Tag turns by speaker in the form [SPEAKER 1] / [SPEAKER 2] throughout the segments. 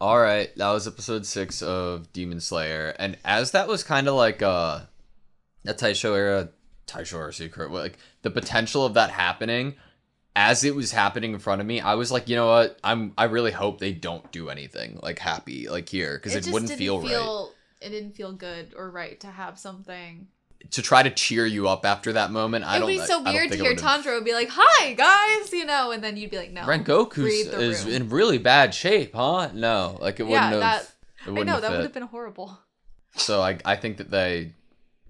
[SPEAKER 1] All right, that was episode 6 of Demon Slayer, and as that was kind of like a Taisho era secret, like the potential of that happening, as it was happening in front of me, I was like, you know what? I really hope they don't do anything like happy like here, because it wouldn't feel right.
[SPEAKER 2] It didn't feel good or right to have something
[SPEAKER 1] To try to cheer you up after that moment.
[SPEAKER 2] It would be so weird to hear Tanjiro be like, "Hi guys," and then you'd be like, "No."
[SPEAKER 1] Rengoku is in really bad shape, huh? No, like it wouldn't have.
[SPEAKER 2] I know that would have been horrible.
[SPEAKER 1] So I think that they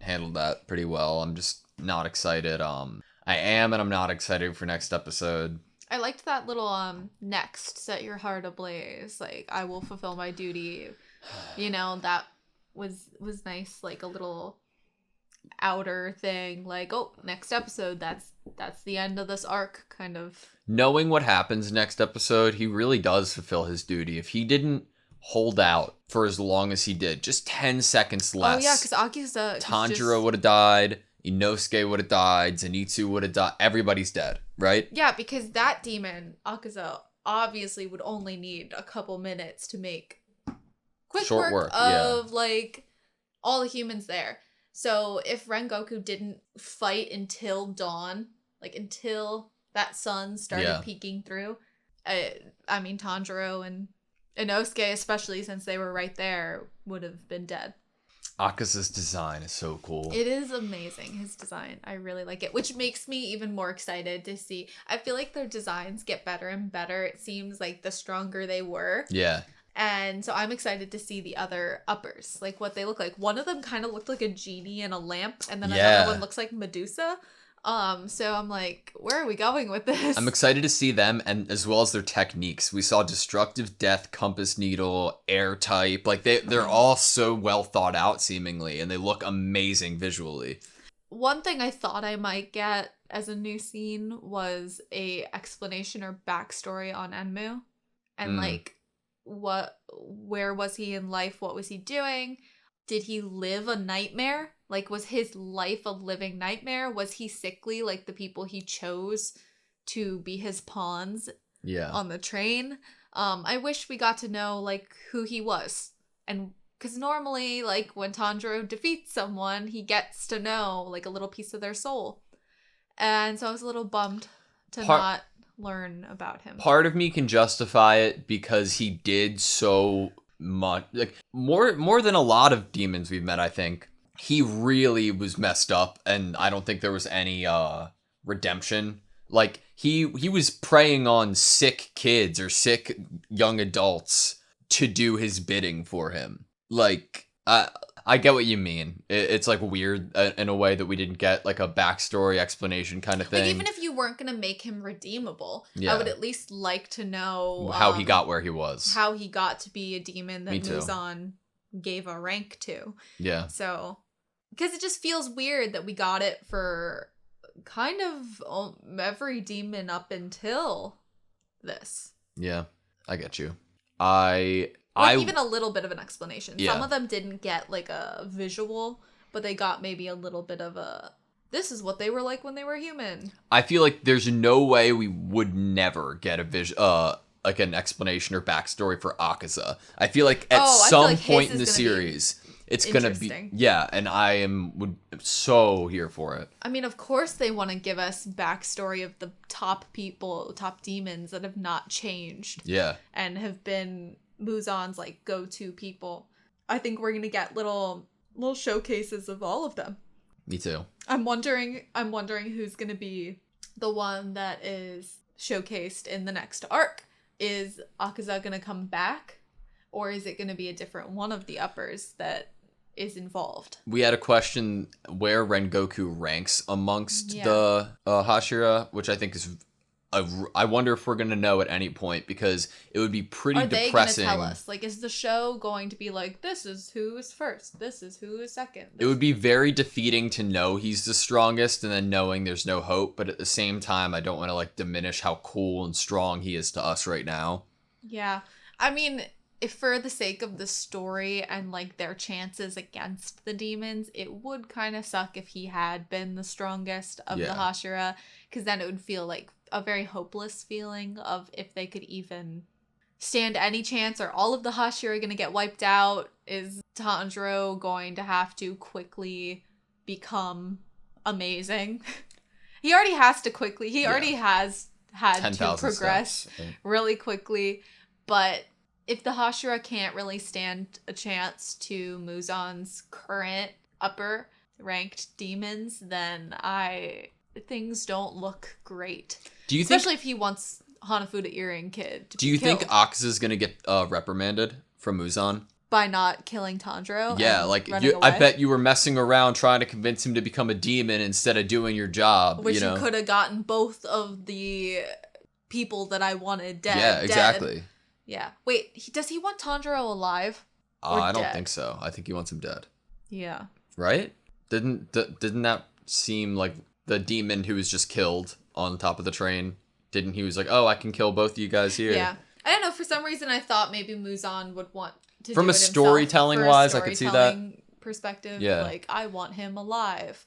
[SPEAKER 1] handled that pretty well. I'm just not excited. I am, and I'm not excited for next episode.
[SPEAKER 2] I liked that little next, set your heart ablaze. Like, I will fulfill my duty. That was nice. Like a little outer thing, like, oh, next episode, that's the end of this arc, kind of.
[SPEAKER 1] Knowing what happens next episode, he really does fulfill his duty. If he didn't hold out for as long as he did, just 10 seconds less.
[SPEAKER 2] Oh yeah, because Akiza,
[SPEAKER 1] Tanjiro would have died, Inosuke would have died, Zenitsu would have died. Everybody's dead, right?
[SPEAKER 2] Yeah, because that demon, Akiza, obviously would only need a couple minutes to make quick work of like all the humans there. So if Rengoku didn't fight until dawn, like until that sun started peeking through, I mean, Tanjiro and Inosuke, especially since they were right there, would have been dead.
[SPEAKER 1] Akaza's design is so cool.
[SPEAKER 2] It is amazing, his design. I really like it, which makes me even more excited to see. I feel like their designs get better and better. It seems like the stronger they were.
[SPEAKER 1] Yeah.
[SPEAKER 2] And so I'm excited to see the other uppers, like what they look like. One of them kind of looked like a genie in a lamp, and then another one looks like Medusa. So I'm like, where are we going with this?
[SPEAKER 1] I'm excited to see them, and as well as their techniques. We saw Destructive Death, Compass Needle, Air Type. Like they're all so well thought out, seemingly, and they look amazing visually.
[SPEAKER 2] One thing I thought I might get as a new scene was a explanation or backstory on Enmu, and like, where was he in life? What was he doing? Did he live a nightmare? Like, was his life a living nightmare? Was he sickly like the people he chose to be his pawns on the train? I wish we got to know, like, who he was. And because normally, like, when Tanjiro defeats someone, he gets to know, like, a little piece of their soul. And so I was a little bummed to not learn about him.
[SPEAKER 1] Part of me can justify it because he did so much, like more than a lot of demons we've met. I think he really was messed up, and I don't think there was any redemption. Like he was preying on sick kids or sick young adults to do his bidding for him. Like I get what you mean. It's like weird in a way that we didn't get like a backstory explanation kind of thing.
[SPEAKER 2] Like, even if you weren't going to make him redeemable, I would at least like to know
[SPEAKER 1] how he got where he was.
[SPEAKER 2] How he got to be a demon that Muzan gave a rank to.
[SPEAKER 1] Yeah.
[SPEAKER 2] So, because it just feels weird that we got it for kind of every demon up until this.
[SPEAKER 1] Yeah, I get you.
[SPEAKER 2] Even a little bit of an explanation. Yeah. Some of them didn't get like a visual, but they got maybe a little bit of a, this is what they were like when they were human.
[SPEAKER 1] I feel like there's no way we would never get a like an explanation or backstory for Akaza. I feel like at some point in the series, it's gonna be and I would so here for it.
[SPEAKER 2] I mean, of course they want to give us backstory of the top demons that have not changed.
[SPEAKER 1] Yeah.
[SPEAKER 2] And have been Muzan's like go-to people. I think we're gonna get little showcases of all of them.
[SPEAKER 1] Me too.
[SPEAKER 2] I'm wondering who's gonna be the one that is showcased in the next arc. Is Akaza gonna come back, or is it gonna be a different one of the uppers that is involved?
[SPEAKER 1] We had a question where Rengoku ranks amongst the Hashira, which I think is. I wonder if we're going to know at any point, because it would be pretty depressing. Are they going to tell us?
[SPEAKER 2] Like, is the show going to be like, this is who is first, this is who is second?
[SPEAKER 1] It would be very defeating to know he's the strongest and then knowing there's no hope, but at the same time, I don't want to, like, diminish how cool and strong he is to us right now.
[SPEAKER 2] Yeah. I mean, if for the sake of the story and, like, their chances against the demons, it would kind of suck if he had been the strongest of the Hashira, because then it would feel like a very hopeless feeling of if they could even stand any chance? Are all of the Hashira going to get wiped out? Is Tanjiro going to have to quickly become amazing? He already has to quickly. He already has had to progress really quickly. But if the Hashira can't really stand a chance to Muzan's current upper ranked demons, then things don't look great. Especially if he wants Hanafuda Earring Kid to be killed.
[SPEAKER 1] Think Akaza's gonna get reprimanded from Muzan?
[SPEAKER 2] By not killing Tanjiro?
[SPEAKER 1] Yeah, like, I bet you were messing around trying to convince him to become a demon instead of doing your job.
[SPEAKER 2] Which you could have gotten both of the people that I wanted dead.
[SPEAKER 1] Yeah, exactly.
[SPEAKER 2] Dead. Yeah. Wait, does he want Tanjiro alive?
[SPEAKER 1] I don't think so. I think he wants him dead.
[SPEAKER 2] Yeah.
[SPEAKER 1] Right? Didn't that seem like the demon who was just killed on top of the train? Didn't he was like, oh, I can kill both of you guys here?
[SPEAKER 2] Yeah. I don't know. For some reason, I thought maybe Muzan would want to
[SPEAKER 1] from
[SPEAKER 2] do
[SPEAKER 1] a storytelling wise, I could see that
[SPEAKER 2] perspective.
[SPEAKER 1] Yeah.
[SPEAKER 2] Like, I want him alive,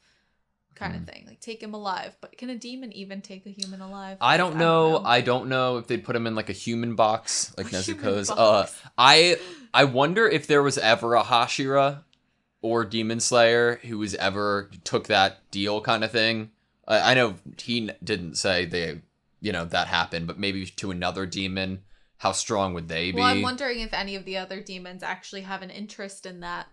[SPEAKER 2] kind of thing. Like, take him alive. But can a demon even take a human alive?
[SPEAKER 1] I don't know. I don't know if they'd put him in like a human box, like Nezuko's. I wonder if there was ever a Hashira or Demon Slayer who was ever took that deal kind of thing. I know he didn't say that happened, but maybe to another demon. How strong would they be?
[SPEAKER 2] Well, I'm wondering if any of the other demons actually have an interest in that.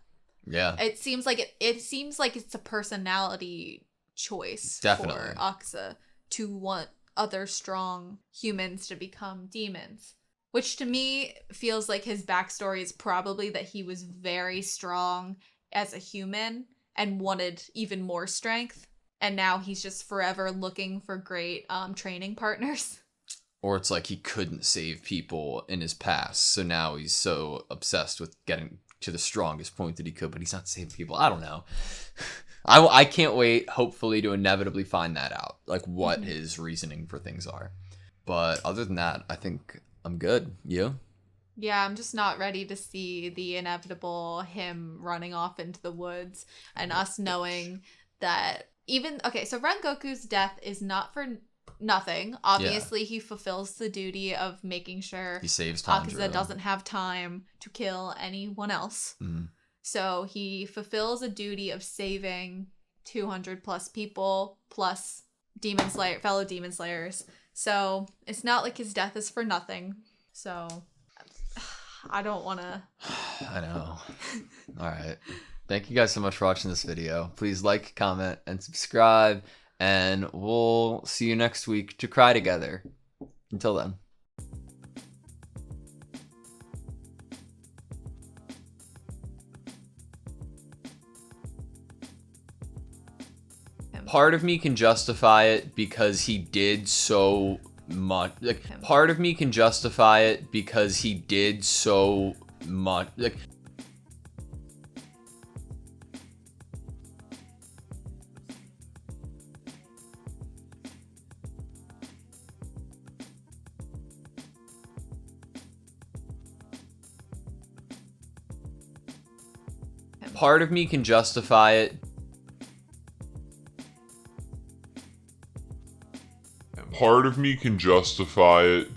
[SPEAKER 1] Yeah.
[SPEAKER 2] It seems like it's a personality choice
[SPEAKER 1] Definitely.
[SPEAKER 2] For Akaza to want other strong humans to become demons. Which to me feels like his backstory is probably that he was very strong as a human and wanted even more strength. And now he's just forever looking for great training partners.
[SPEAKER 1] Or it's like he couldn't save people in his past, so now he's so obsessed with getting to the strongest point that he could, but he's not saving people. I don't know. I can't wait, hopefully, to inevitably find that out, like what his reasoning for things are. But other than that, I think I'm good. You?
[SPEAKER 2] Yeah, I'm just not ready to see the inevitable him running off into the woods and us knowing that so Rengoku's death is not for nothing. Obviously, he fulfills the duty of making sure
[SPEAKER 1] he saves Tanjiro.
[SPEAKER 2] Akaza doesn't have time to kill anyone else. So he fulfills a duty of saving 200 plus people plus fellow demon slayers. So it's not like his death is for nothing. So I don't want to.
[SPEAKER 1] I know. All right. Thank you guys so much for watching this video. Please like, comment, and subscribe. And we'll see you next week to cry together. Until then. Part of me can justify it because he did so much. Like, part of me can justify it because he did so much. Like, part of me can justify it.
[SPEAKER 3] Part of me can justify it